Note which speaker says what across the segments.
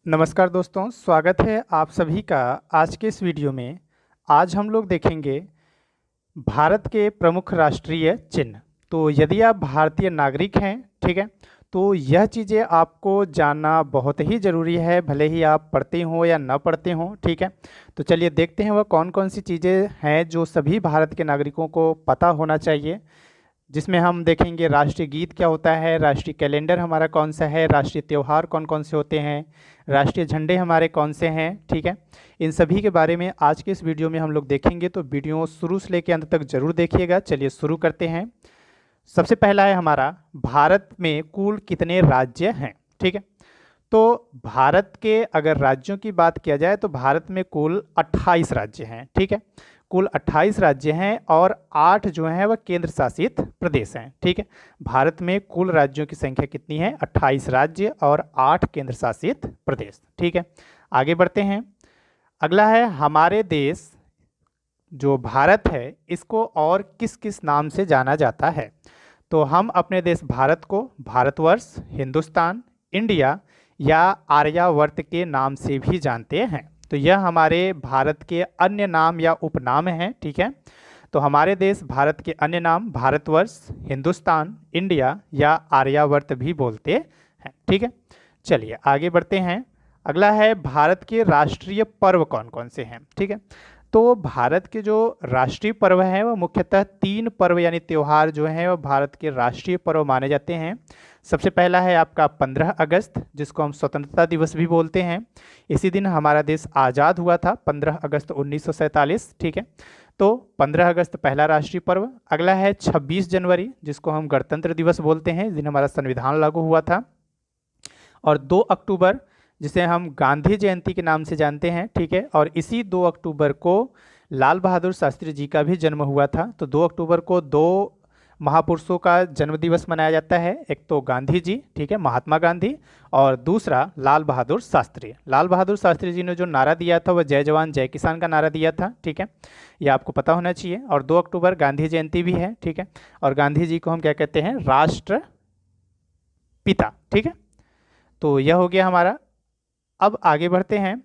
Speaker 1: नमस्कार दोस्तों, स्वागत है आप सभी का आज के इस वीडियो में। आज हम लोग देखेंगे भारत के प्रमुख राष्ट्रीय चिन्ह। तो यदि आप भारतीय नागरिक हैं, ठीक है, तो यह चीज़ें आपको जानना बहुत ही ज़रूरी है, भले ही आप पढ़ते हो या ना पढ़ते हो, ठीक है। तो चलिए देखते हैं वह कौन कौन सी चीज़ें हैं जो सभी भारत के नागरिकों को पता होना चाहिए। जिसमें हम देखेंगे राष्ट्रीय गीत क्या होता है, राष्ट्रीय कैलेंडर हमारा कौन सा है, राष्ट्रीय त्यौहार कौन कौन से होते हैं, राष्ट्रीय झंडे हमारे कौन से हैं, ठीक है। इन सभी के बारे में आज के इस वीडियो में हम लोग देखेंगे, तो वीडियो शुरू से लेकर अंत तक जरूर देखिएगा। चलिए शुरू करते हैं। सबसे पहला है हमारा, भारत में कुल कितने राज्य हैं, ठीक है। तो भारत के अगर राज्यों की बात किया जाए तो भारत में कुल 28 राज्य हैं, ठीक है। कुल 28 राज्य हैं और 8 जो हैं वह केंद्र शासित प्रदेश हैं, ठीक है। भारत में कुल राज्यों की संख्या कितनी है? 28 राज्य और 8 केंद्र शासित प्रदेश, ठीक है। आगे बढ़ते हैं। अगला है, हमारे देश जो भारत है इसको और किस किस नाम से जाना जाता है? तो हम अपने देश भारत को भारतवर्ष, हिंदुस्तान, इंडिया या आर्यावर्त के नाम से भी जानते हैं। तो यह हमारे भारत के अन्य नाम या उपनाम हैं, ठीक है। तो हमारे देश भारत के अन्य नाम भारतवर्ष, हिंदुस्तान, इंडिया या आर्यावर्त भी बोलते हैं, ठीक है। चलिए आगे बढ़ते हैं। अगला है, भारत के राष्ट्रीय पर्व कौन कौन से हैं, ठीक है। तो भारत के जो राष्ट्रीय पर्व हैं वह मुख्यतः 3 पर्व यानी त्यौहार जो हैं वह भारत के राष्ट्रीय पर्व माने जाते हैं। सबसे पहला है आपका 15 अगस्त, जिसको हम स्वतंत्रता दिवस भी बोलते हैं। इसी दिन हमारा देश आज़ाद हुआ था, 15 अगस्त 1947, ठीक है। तो 15 अगस्त पहला राष्ट्रीय पर्व। अगला है 26 जनवरी, जिसको हम गणतंत्र दिवस बोलते हैं, इस दिन हमारा संविधान लागू हुआ था। और 2 अक्टूबर, जिसे हम गांधी जयंती के नाम से जानते हैं, ठीक है। और इसी 2 अक्टूबर को लाल बहादुर शास्त्री जी का भी जन्म हुआ था। तो 2 अक्टूबर को 2 महापुरुषों का जन्म दिवस मनाया जाता है। एक तो गांधी जी, ठीक है, महात्मा गांधी, और दूसरा लाल बहादुर शास्त्री। लाल बहादुर शास्त्री जी ने जो नारा दिया था वह जय जवान जय किसान का नारा दिया था, ठीक है। यह आपको पता होना चाहिए। और 2 अक्टूबर गांधी जयंती भी है, ठीक है। और गांधी जी को हम क्या कहते हैं? राष्ट्र पिता, ठीक है। तो यह हो गया हमारा। अब आगे बढ़ते हैं।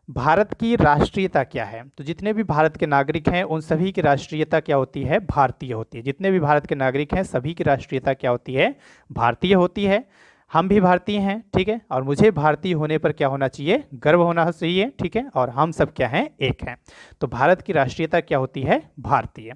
Speaker 1: भारत की राष्ट्रीयता क्या है? तो जितने भी भारत के नागरिक हैं उन सभी की राष्ट्रीयता क्या होती है? भारतीय होती है। जितने भी भारत के नागरिक हैं सभी की राष्ट्रीयता क्या होती है? भारतीय होती है। हम भी भारतीय हैं, ठीक है। और मुझे भारतीय होने पर क्या होना चाहिए? गर्व होना चाहिए, ठीक है। और हम सब क्या हैं? एक हैं। तो भारत की राष्ट्रीयता क्या होती है? भारतीय।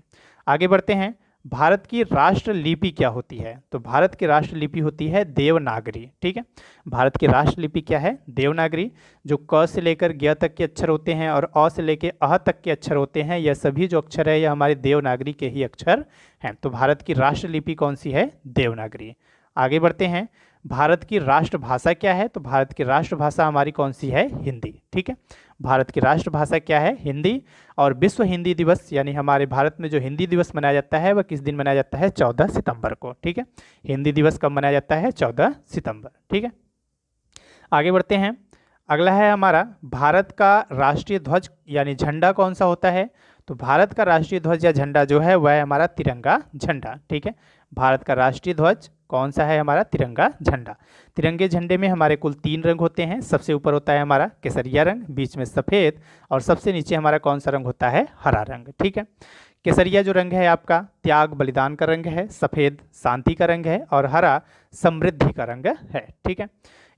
Speaker 1: आगे बढ़ते हैं। भारत की राष्ट्र लिपि क्या होती है? तो भारत की राष्ट्र लिपि होती है देवनागरी, ठीक है। भारत की राष्ट्र लिपि क्या है? देवनागरी। जो क से लेकर ज्ञ तक के अक्षर होते हैं और अ से लेकर अह तक के अक्षर होते हैं, यह सभी जो अक्षर है यह हमारे देवनागरी के ही अक्षर हैं। तो भारत की राष्ट्र लिपि कौन सी है? देवनागरी। आगे बढ़ते हैं। भारत की राष्ट्रभाषा क्या है? तो भारत की राष्ट्रभाषा हमारी कौन सी है? हिंदी, ठीक है। भारत की राष्ट्रभाषा क्या है? हिंदी। और विश्व हिंदी दिवस यानी हमारे भारत में जो हिंदी दिवस मनाया जाता है वह किस दिन मनाया जाता है? 14 सितंबर को, ठीक है। हिंदी दिवस कब मनाया जाता है? 14 सितंबर, ठीक है। आगे बढ़ते हैं। अगला है हमारा, भारत का राष्ट्रीय ध्वज यानी झंडा कौन सा होता है? तो भारत का राष्ट्रीय ध्वज या झंडा जो है वह है हमारा तिरंगा झंडा, ठीक है। भारत का राष्ट्रीय ध्वज कौन सा है? हमारा तिरंगा झंडा। तिरंगे झंडे में हमारे कुल 3 रंग होते हैं। सबसे ऊपर होता है हमारा केसरिया रंग, बीच में सफ़ेद, और सबसे नीचे हमारा कौन सा रंग होता है? हरा रंग, ठीक है। केसरिया जो रंग है आपका त्याग बलिदान का रंग है, सफ़ेद शांति का रंग है, और हरा समृद्धि का रंग है, ठीक है।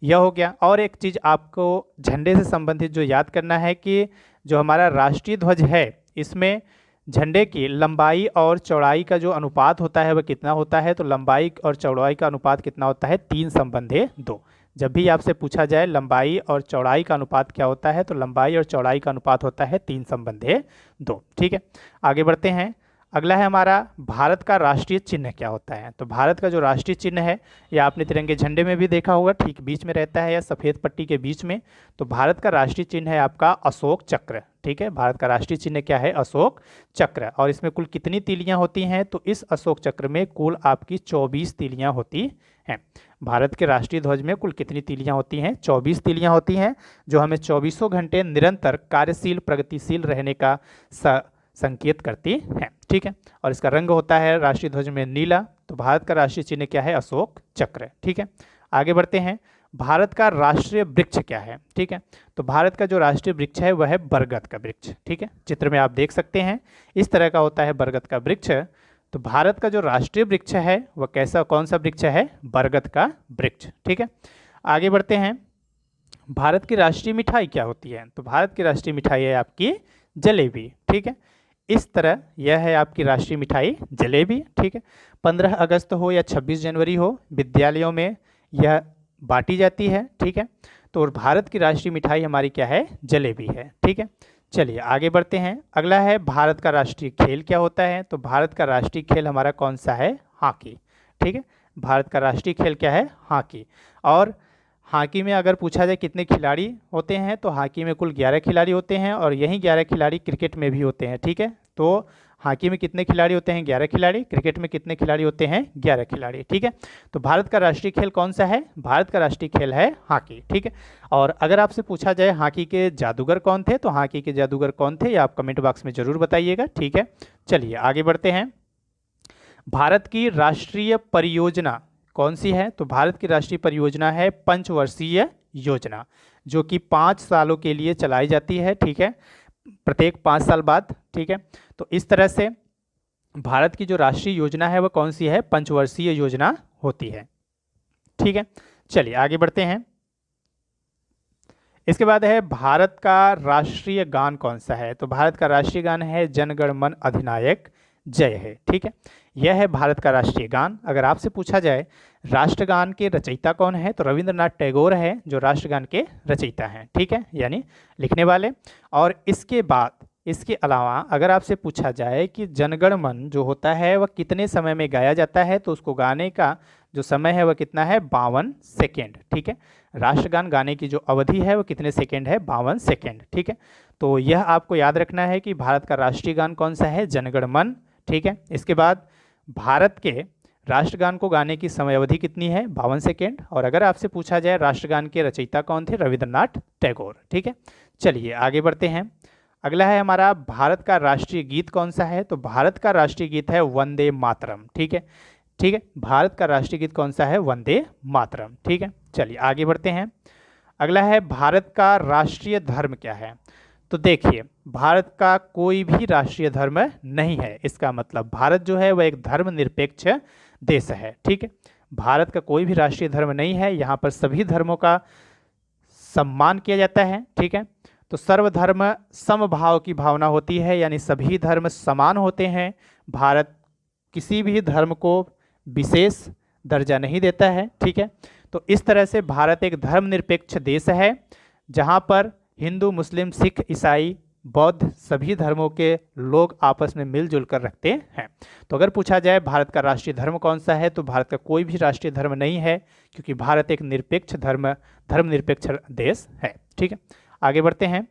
Speaker 1: यह हो गया। और एक चीज़ आपको झंडे से संबंधित जो याद करना है कि जो हमारा राष्ट्रीय ध्वज है इसमें झंडे की लंबाई और चौड़ाई का जो अनुपात होता है वह कितना होता है? तो लंबाई और चौड़ाई का अनुपात कितना होता है? 3:2। जब भी आपसे पूछा जाए लंबाई और चौड़ाई का अनुपात क्या होता है, तो लंबाई और चौड़ाई का अनुपात होता है 3:2, ठीक है। आगे बढ़ते हैं। अगला है हमारा, भारत का राष्ट्रीय चिन्ह क्या होता है? तो भारत का जो राष्ट्रीय चिन्ह है या आपने तिरंगे झंडे में भी देखा होगा, ठीक बीच में रहता है या सफ़ेद पट्टी के बीच में। तो भारत का राष्ट्रीय चिन्ह है आपका अशोक चक्र, ठीक है। भारत का राष्ट्रीय चिन्ह क्या है? अशोक चक्र। और इसमें कुल कितनी तीलियां होती हैं? तो इस अशोक चक्र में कुल आपकी 24 तीलियां होती हैं। भारत के राष्ट्रीय ध्वज में कुल कितनी तीलियां होती हैं? 24 तीलियां होती हैं, जो हमें 24 घंटे निरंतर कार्यशील प्रगतिशील रहने का संकेत करती हैं, ठीक है। और इसका रंग होता है राष्ट्रीय ध्वज में नीला। तो भारत का राष्ट्रीय चिन्ह क्या है? अशोक चक्र, ठीक है। आगे बढ़ते हैं। भारत का राष्ट्रीय वृक्ष क्या है, ठीक है। तो भारत का जो राष्ट्रीय वृक्ष है वह है बरगद का वृक्ष, ठीक है। चित्र में आप देख सकते हैं इस तरह का होता है बरगद का वृक्ष। तो भारत का जो राष्ट्रीय वृक्ष है वह कैसा, कौन सा वृक्ष है, बरगद का वृक्ष, ठीक है। आगे बढ़ते हैं, भारत की राष्ट्रीय मिठाई क्या होती है। तो भारत की राष्ट्रीय मिठाई है आपकी जलेबी, ठीक है। इस तरह यह है आपकी राष्ट्रीय मिठाई जलेबी, ठीक है। 15 अगस्त हो या 26 जनवरी हो, विद्यालयों में यह बांटी जाती है, ठीक है। तो भारत की राष्ट्रीय मिठाई हमारी क्या है, जलेबी है, ठीक है। चलिए आगे बढ़ते हैं, अगला है भारत का राष्ट्रीय खेल क्या होता है। तो भारत का राष्ट्रीय खेल हमारा कौन सा है, हॉकी, ठीक है। भारत का राष्ट्रीय खेल क्या है, हॉकी। और हॉकी में अगर पूछा जाए कितने खिलाड़ी होते हैं, तो हॉकी में कुल 11 खिलाड़ी होते हैं, और यही 11 खिलाड़ी क्रिकेट में भी होते हैं, ठीक है। तो हॉकी में कितने खिलाड़ी होते हैं, 11 खिलाड़ी, क्रिकेट में कितने खिलाड़ी होते हैं, 11 खिलाड़ी, ठीक है। तो भारत का राष्ट्रीय खेल कौन सा है, भारत का राष्ट्रीय खेल है हॉकी, ठीक है। और अगर आपसे पूछा जाए हॉकी के जादूगर कौन थे, तो हॉकी के जादूगर कौन थे, ये आप कमेंट बॉक्स में जरूर बताइएगा, ठीक है। चलिए आगे बढ़ते हैं, भारत की राष्ट्रीय परियोजना कौन सी है। तो भारत की राष्ट्रीय परियोजना है पंचवर्षीय योजना, जो कि 5 सालों के लिए चलाई जाती है, ठीक है, प्रत्येक 5 साल बाद, ठीक है। तो इस तरह से भारत की जो राष्ट्रीय योजना है वह कौन सी है, पंचवर्षीय योजना होती है, ठीक है। चलिए आगे बढ़ते हैं, इसके बाद है भारत का राष्ट्रीय गान कौन सा है। तो भारत का राष्ट्रीय गान है जन गण मन अधिनायक जय है, ठीक है। यह है भारत का राष्ट्रीय गान। अगर आपसे पूछा जाए राष्ट्रगान के रचयिता कौन है, तो रविंद्रनाथ टैगोर है जो राष्ट्रगान के रचयिता हैं, ठीक है, यानी लिखने वाले। और इसके बाद, इसके अलावा अगर आपसे पूछा जाए कि जनगण मन जो होता है वह कितने समय में गाया जाता है, तो उसको गाने का जो समय है वह कितना है, 52 सेकेंड, ठीक है। राष्ट्रगान गाने की जो अवधि है वह कितने सेकेंड है, 52 सेकेंड, ठीक है। तो यह आपको याद रखना है कि भारत का राष्ट्रीय गान कौन सा है, जनगण मन, ठीक है। इसके बाद भारत के राष्ट्रगान को गाने की समय अवधि कितनी है, 52 सेकेंड। और अगर आपसे पूछा जाए राष्ट्रगान के रचयिता कौन थे, रविंद्रनाथ टैगोर, ठीक है। चलिए आगे बढ़ते हैं, अगला है हमारा भारत का राष्ट्रीय गीत कौन सा है। तो भारत का राष्ट्रीय गीत है वंदे मातरम, ठीक है, ठीक है। भारत का राष्ट्रीय गीत कौन सा है, वंदे मातरम, ठीक है। चलिए आगे बढ़ते हैं, अगला है भारत का राष्ट्रीय धर्म क्या है। तो देखिए भारत का कोई भी राष्ट्रीय धर्म नहीं है, इसका मतलब भारत जो है वह एक धर्मनिरपेक्ष देश है, ठीक है। भारत का कोई भी राष्ट्रीय धर्म नहीं है, यहाँ पर सभी धर्मों का सम्मान किया जाता है, ठीक है। तो सर्वधर्म समभाव की भावना होती है, यानी सभी धर्म समान होते हैं। भारत किसी भी धर्म को विशेष दर्जा नहीं देता है, ठीक है। तो इस तरह से भारत एक धर्मनिरपेक्ष देश है, जहाँ पर हिंदू, मुस्लिम, सिख, ईसाई, बौद्ध सभी धर्मों के लोग आपस में मिलजुल कर रखते हैं। तो अगर पूछा जाए भारत का राष्ट्रीय धर्म कौन सा है, तो भारत का कोई भी राष्ट्रीय धर्म नहीं है, क्योंकि भारत एक निरपेक्ष धर्मनिरपेक्ष देश है, ठीक है। आगे बढ़ते हैं,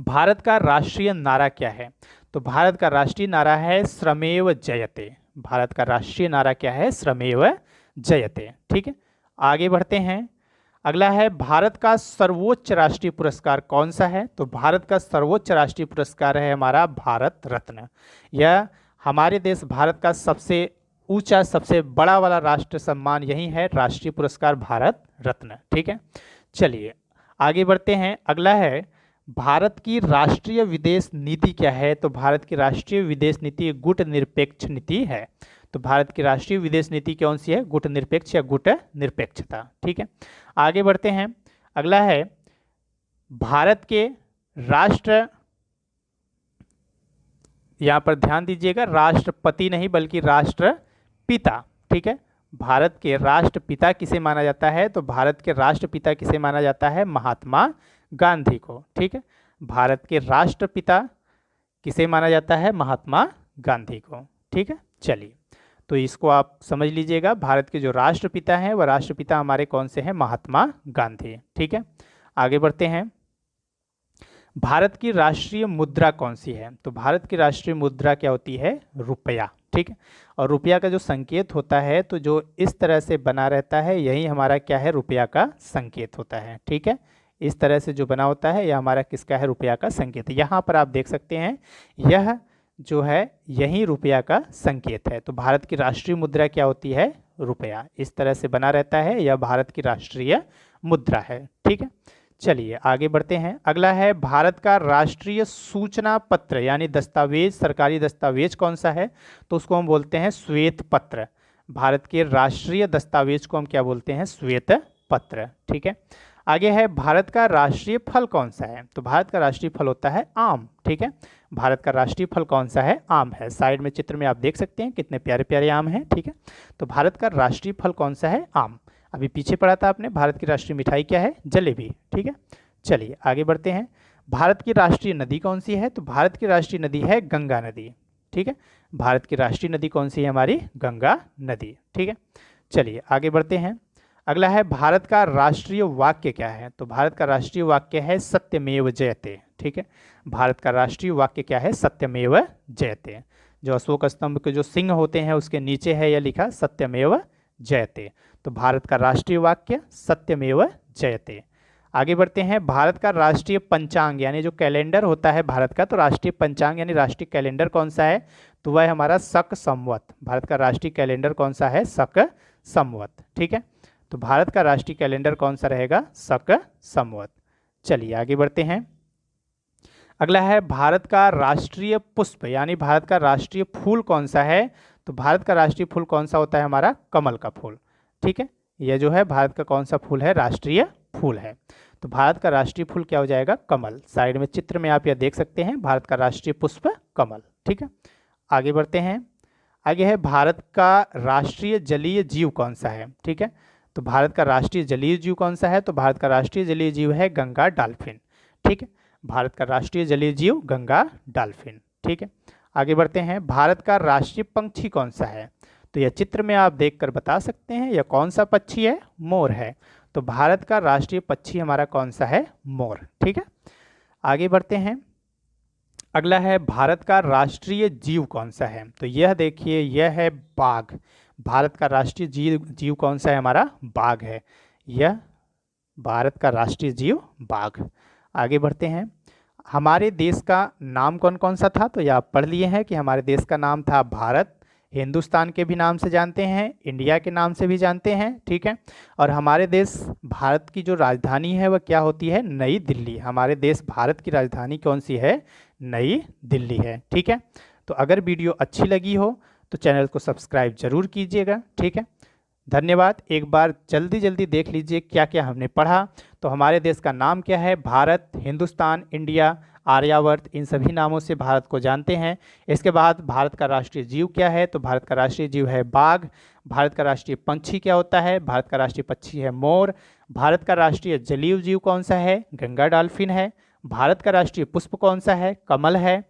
Speaker 1: भारत का राष्ट्रीय नारा क्या है। तो भारत का राष्ट्रीय नारा है श्रमेव जयते। भारत का राष्ट्रीय नारा क्या है, श्रमेव जयते, ठीक है। आगे बढ़ते हैं, अगला है भारत का सर्वोच्च राष्ट्रीय पुरस्कार कौन सा है। तो भारत का सर्वोच्च राष्ट्रीय पुरस्कार है हमारा भारत रत्न। यह हमारे देश भारत का सबसे ऊंचा, सबसे बड़ा वाला राष्ट्र सम्मान यही है, राष्ट्रीय पुरस्कार भारत रत्न, ठीक है। चलिए आगे बढ़ते हैं, अगला है भारत की राष्ट्रीय विदेश नीति क्या है। तो भारत की राष्ट्रीय विदेश नीति गुट निरपेक्ष नीति है। तो भारत की राष्ट्रीय विदेश नीति कौन सी है, गुट निरपेक्ष या गुट निरपेक्षता, ठीक है। आगे बढ़ते हैं, अगला है भारत के राष्ट्र, यहाँ पर ध्यान दीजिएगा, राष्ट्रपति नहीं बल्कि राष्ट्रपिता, ठीक है। भारत के राष्ट्रपिता किसे माना जाता है। तो भारत के राष्ट्रपिता किसे माना जाता है, महात्मा गांधी को, ठीक है। भारत के राष्ट्रपिता किसे माना जाता है, महात्मा गांधी को, ठीक है। चलिए तो इसको आप समझ लीजिएगा, भारत के जो राष्ट्रपिता हैं वह राष्ट्रपिता हमारे कौन से हैं, महात्मा गांधी, ठीक है। आगे बढ़ते हैं, भारत की राष्ट्रीय मुद्रा कौन सी है। तो भारत की राष्ट्रीय मुद्रा क्या होती है, रुपया, ठीक है। और रुपया का जो संकेत होता है, तो जो इस तरह से बना रहता है यही हमारा क्या है, रुपया का संकेत होता है, ठीक है। इस तरह से जो बना होता है यह हमारा किसका है, रुपया का संकेत। यहाँ पर आप देख सकते हैं यह जो है यही रुपया का संकेत है। तो भारत की राष्ट्रीय मुद्रा क्या होती है, रुपया। इस तरह से बना रहता है, यह भारत की राष्ट्रीय मुद्रा है। ठीक है, चलिए आगे बढ़ते हैं। अगला है भारत का राष्ट्रीय सूचना पत्र यानी दस्तावेज, सरकारी दस्तावेज कौन सा है? तो उसको हम बोलते हैं श्वेत पत्र। भारत के राष्ट्रीय दस्तावेज को हम क्या बोलते हैं? श्वेत पत्र। ठीक है, आगे है भारत का राष्ट्रीय फल कौन सा है? तो भारत का राष्ट्रीय फल होता है आम। ठीक है, भारत का राष्ट्रीय फल कौन सा है? आम है। साइड में चित्र में आप देख सकते हैं कितने प्यारे प्यारे आम हैं। ठीक है, तो भारत का राष्ट्रीय फल कौन सा है? आम। अभी पीछे पढ़ा था आपने, भारत की राष्ट्रीय मिठाई क्या है? जलेबी। ठीक है, चलिए आगे बढ़ते हैं। भारत की राष्ट्रीय नदी कौन सी है? तो भारत की राष्ट्रीय नदी है गंगा नदी। ठीक है, भारत की राष्ट्रीय नदी कौन सी है? हमारी गंगा नदी। ठीक है, चलिए आगे बढ़ते हैं। अगला है भारत का राष्ट्रीय वाक्य क्या है? तो भारत का राष्ट्रीय वाक्य है सत्यमेव जयते। ठीक है, भारत का राष्ट्रीय वाक्य क्या है? सत्यमेव जयते। जो अशोक स्तंभ के जो सिंह होते हैं उसके नीचे है यह लिखा सत्यमेव जयते। तो भारत का राष्ट्रीय वाक्य सत्यमेव जयते। आगे बढ़ते हैं। भारत का राष्ट्रीय पंचांग यानी जो कैलेंडर होता है भारत का, तो राष्ट्रीय पंचांग यानी राष्ट्रीय कैलेंडर कौन सा है? तो वह है हमारा शक संवत। भारत का राष्ट्रीय कैलेंडर कौन सा है? शक संवत। ठीक है, तो भारत का राष्ट्रीय कैलेंडर कौन सा रहेगा? शक संवत। चलिए आगे बढ़ते हैं। अगला है भारत का राष्ट्रीय पुष्प यानी भारत का राष्ट्रीय फूल कौन सा है? तो भारत का राष्ट्रीय फूल कौन सा होता है? हमारा कमल का फूल। ठीक है, यह जो है भारत का कौन सा फूल है? राष्ट्रीय फूल है। तो भारत का राष्ट्रीय फूल क्या हो जाएगा? कमल। साइड में चित्र में आप यह देख सकते हैं, भारत का राष्ट्रीय पुष्प कमल। ठीक है, आगे बढ़ते हैं। आगे है भारत का राष्ट्रीय जलीय जीव कौन सा है? ठीक है, तो भारत का राष्ट्रीय जलीय जीव कौन सा है? तो भारत का राष्ट्रीय जलीय जीव है गंगा डॉल्फिन। ठीक है, भारत का राष्ट्रीय जलीय जीव गंगा डॉल्फिन। ठीक है, आगे बढ़ते हैं। भारत का राष्ट्रीय पंछी कौन सा है? तो यह चित्र में आप देखकर बता सकते हैं यह कौन सा पक्षी है? मोर है। तो भारत का राष्ट्रीय पक्षी हमारा कौन सा है? मोर। ठीक है, आगे बढ़ते हैं। अगला है भारत का राष्ट्रीय जीव कौन सा है? तो यह देखिए, यह है बाघ। भारत का राष्ट्रीय जीव कौन सा है? हमारा बाघ है। यह भारत का राष्ट्रीय जीव बाघ। आगे बढ़ते हैं। हमारे देश का नाम कौन कौन सा था? तो यह आप पढ़ लिए हैं कि हमारे देश का नाम था भारत। हिंदुस्तान के भी नाम से जानते हैं, इंडिया के नाम से भी जानते हैं। ठीक है, और हमारे देश भारत की जो राजधानी है वह क्या होती है? नई दिल्ली। हमारे देश भारत की राजधानी कौन सी है? नई दिल्ली है। ठीक है, तो अगर वीडियो अच्छी लगी हो तो चैनल को सब्सक्राइब जरूर कीजिएगा। ठीक है, धन्यवाद। एक बार जल्दी जल्दी देख लीजिए क्या क्या हमने पढ़ा। तो हमारे देश का नाम क्या है? भारत, हिंदुस्तान, इंडिया, आर्यावर्त, इन सभी नामों से भारत को जानते हैं। इसके बाद भारत का राष्ट्रीय जीव क्या है? तो भारत का राष्ट्रीय जीव है बाघ। भारत का राष्ट्रीय पंछी क्या होता है? भारत का राष्ट्रीय पक्षी है मोर। भारत का राष्ट्रीय जलीय जीव कौन सा है? गंगा डॉल्फिन है। भारत का राष्ट्रीय पुष्प कौन सा है? कमल है।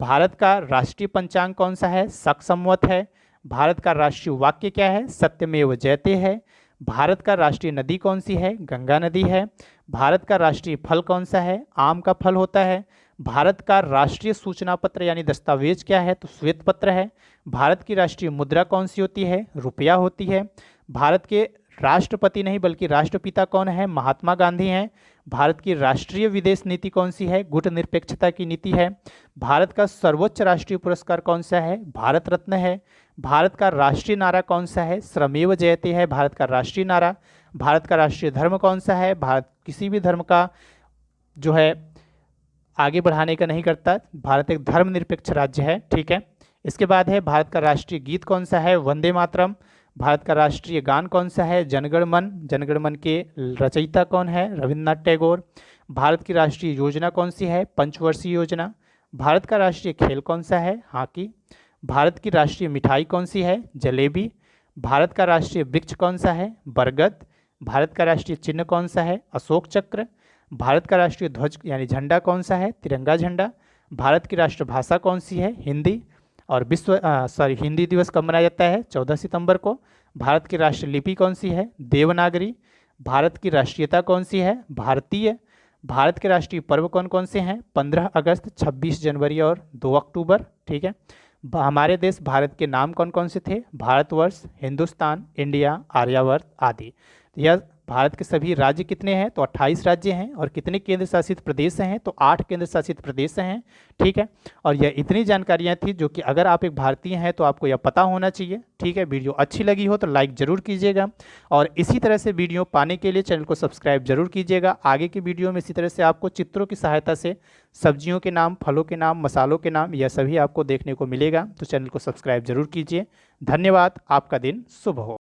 Speaker 1: भारत का राष्ट्रीय पंचांग कौन सा है? शक संवत है। भारत का राष्ट्रीय वाक्य क्या है? सत्यमेव जयते है। भारत का राष्ट्रीय नदी कौन सी है? गंगा नदी है। भारत का राष्ट्रीय फल कौन सा है? आम का फल होता है। भारत का राष्ट्रीय सूचना पत्र यानी दस्तावेज क्या है? तो श्वेत पत्र है। भारत की राष्ट्रीय मुद्रा कौन सी होती है? रुपया होती है। भारत के राष्ट्रपति नहीं बल्कि राष्ट्रपिता कौन है? महात्मा गांधी हैं। भारत की राष्ट्रीय विदेश नीति कौन सी है? गुटनिरपेक्षता की नीति है। भारत का सर्वोच्च राष्ट्रीय पुरस्कार कौन सा है? भारत रत्न है। भारत का राष्ट्रीय नारा कौन सा है? श्रमेव जयते है भारत का राष्ट्रीय नारा। भारत का राष्ट्रीय धर्म कौन सा है? भारत किसी भी धर्म का जो है आगे बढ़ाने का नहीं करता। भारत एक धर्मनिरपेक्ष राज्य है। ठीक है, इसके बाद है भारत का राष्ट्रीय गीत कौन सा है? वंदे मातरम। भारत का राष्ट्रीय गान कौन सा है? जनगण मन। जनगण मन के रचयिता कौन है? रविन्द्रनाथ टैगोर। भारत की राष्ट्रीय योजना कौन सी है? पंचवर्षीय योजना। भारत का राष्ट्रीय खेल कौन सा है? हॉकी। भारत की राष्ट्रीय मिठाई कौन सी है? जलेबी। भारत का राष्ट्रीय वृक्ष कौन सा है? बरगद। भारत का राष्ट्रीय चिन्ह कौन सा है? अशोक चक्र। भारत का राष्ट्रीय ध्वज यानी झंडा कौन सा है? तिरंगा झंडा। भारत की राष्ट्रभाषा कौन सी है? हिंदी। और हिंदी दिवस कब मनाया जाता है? 14 सितंबर को। भारत की राष्ट्रीय लिपि कौन सी है? देवनागरी। भारत की राष्ट्रीयता कौन सी है? भारतीय। भारत के राष्ट्रीय पर्व कौन कौन से हैं? 15 अगस्त, 26 जनवरी और 2 अक्टूबर। ठीक है, हमारे देश भारत के नाम कौन कौन से थे? भारतवर्ष, हिंदुस्तान, इंडिया, आर्यावर्त आदि। यह भारत के सभी राज्य कितने हैं, तो 28 राज्य हैं। और कितने केंद्र शासित प्रदेश हैं, तो 8 केंद्र शासित प्रदेश हैं। ठीक है, और यह इतनी जानकारियां थी जो कि अगर आप एक भारतीय हैं तो आपको यह पता होना चाहिए। ठीक है, वीडियो अच्छी लगी हो तो लाइक जरूर कीजिएगा, और इसी तरह से वीडियो पाने के लिए चैनल को सब्सक्राइब जरूर कीजिएगा। आगे की वीडियो में इसी तरह से आपको चित्रों की सहायता से सब्जियों के नाम, फलों के नाम, मसालों के नाम, यह सभी आपको देखने को मिलेगा। तो चैनल को सब्सक्राइब जरूर कीजिए। धन्यवाद, आपका दिन शुभ हो।